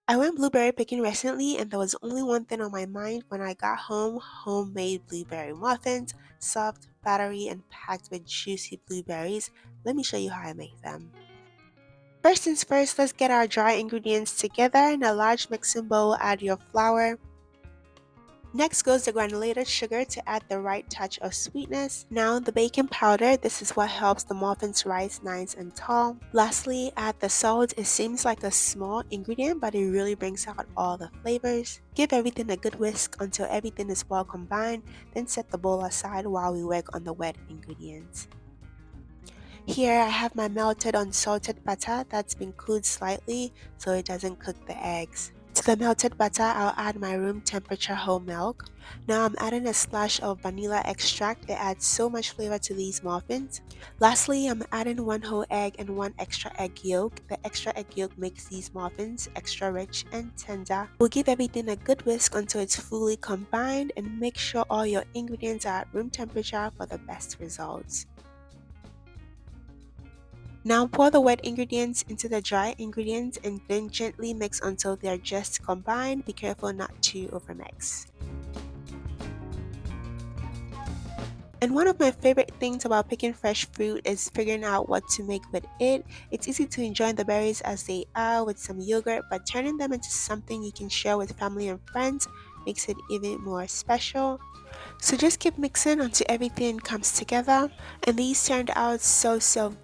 I went blueberry picking recently and there was only one thing on my mind when I got home: homemade blueberry muffins, soft, buttery, and packed with juicy blueberries. Let me show you how I make them. First things first, let's get our dry ingredients together. In a large mixing bowl, add your flour. Next goes the granulated sugar to add the right touch of sweetness. Now the baking powder, this is what helps the muffins rise nice and tall. Lastly, add the salt. It seems like a small ingredient, but it really brings out all the flavors. Give everything a good whisk until everything is well combined, then set the bowl aside while we work on the wet ingredients. Here I have my melted unsalted butter that's been cooled slightly so it doesn't cook the eggs. To the melted butter, I'll add my room temperature whole milk. Now I'm adding a splash of vanilla extract. It adds so much flavor to these muffins. Lastly, I'm adding one whole egg and one extra egg yolk. The extra egg yolk makes these muffins extra rich and tender. We'll give everything a good whisk until it's fully combined and make sure all your ingredients are at room temperature for the best results. Now pour the wet ingredients into the dry ingredients and then gently mix until they are just combined. Be careful not to overmix. And one of my favorite things about picking fresh fruit is figuring out what to make with it. It's easy to enjoy the berries as they are with some yogurt, but turning them into something you can share with family and friends makes it even more special. So just keep mixing until everything comes together. And these turned out so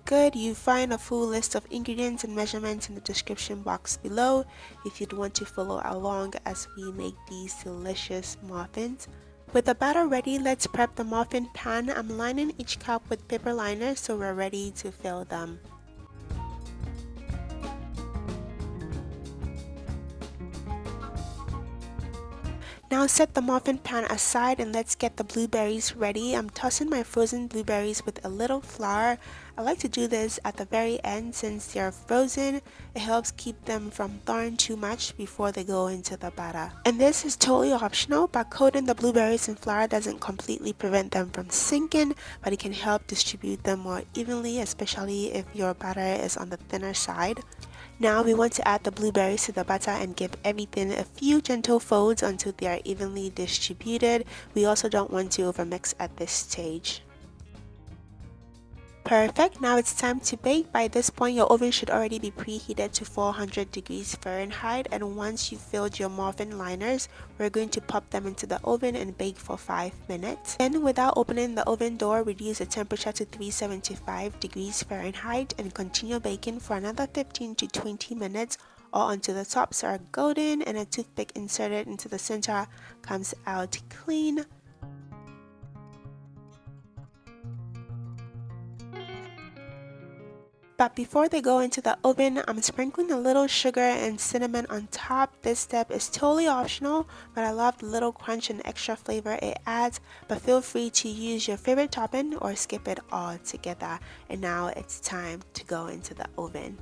good. You find a full list of ingredients and measurements in the description box below if you'd want to follow along as we make these delicious muffins. With the batter ready, let's prep the muffin pan. I'm lining each cup with paper liners so we're ready to fill them. Now set the muffin pan aside and let's get the blueberries ready. I'm tossing my frozen blueberries with a little flour. I like to do this at the very end since they're frozen. It helps keep them from thawing too much before they go into the batter. And this is totally optional, but coating the blueberries in flour doesn't completely prevent them from sinking, but it can help distribute them more evenly, especially if your batter is on the thinner side. Now we want to add the blueberries to the batter and give everything a few gentle folds until they are evenly distributed. We also don't want to overmix at this stage. Perfect, now it's time to bake. By this point your oven should already be preheated to 400 degrees Fahrenheit, and once you've filled your muffin liners, we're going to pop them into the oven and bake for 5 minutes. Then without opening the oven door, reduce the temperature to 375 degrees Fahrenheit and continue baking for another 15 to 20 minutes or until the tops are golden and a toothpick inserted into the center comes out clean. But before they go into the oven, I'm sprinkling a little sugar and cinnamon on top. This step is totally optional, but I love the little crunch and extra flavor it adds. But feel free to use your favorite topping or skip it all together. And now it's time to go into the oven.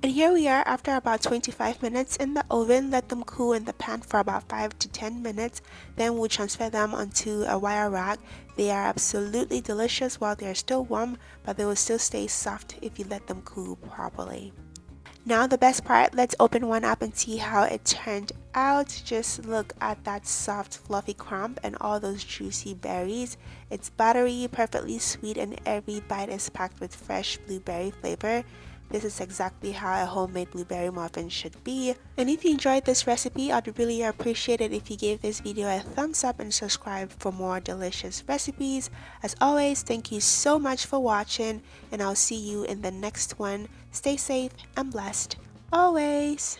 And here we are after about 25 minutes in the oven. Let them cool in the pan for about 5 to 10 minutes. Then we'll transfer them onto a wire rack. They are absolutely delicious while they are still warm, but they will still stay soft if you let them cool properly. Now the best part, let's open one up and see how it turned out. Just look at that soft fluffy crumb and all those juicy berries. It's buttery, perfectly sweet, and every bite is packed with fresh blueberry flavor. This is exactly how a homemade blueberry muffin should be. And if you enjoyed this recipe, I'd really appreciate it if you gave this video a thumbs up and subscribe for more delicious recipes. As always, thank you so much for watching, and I'll see you in the next one. Stay safe and blessed always.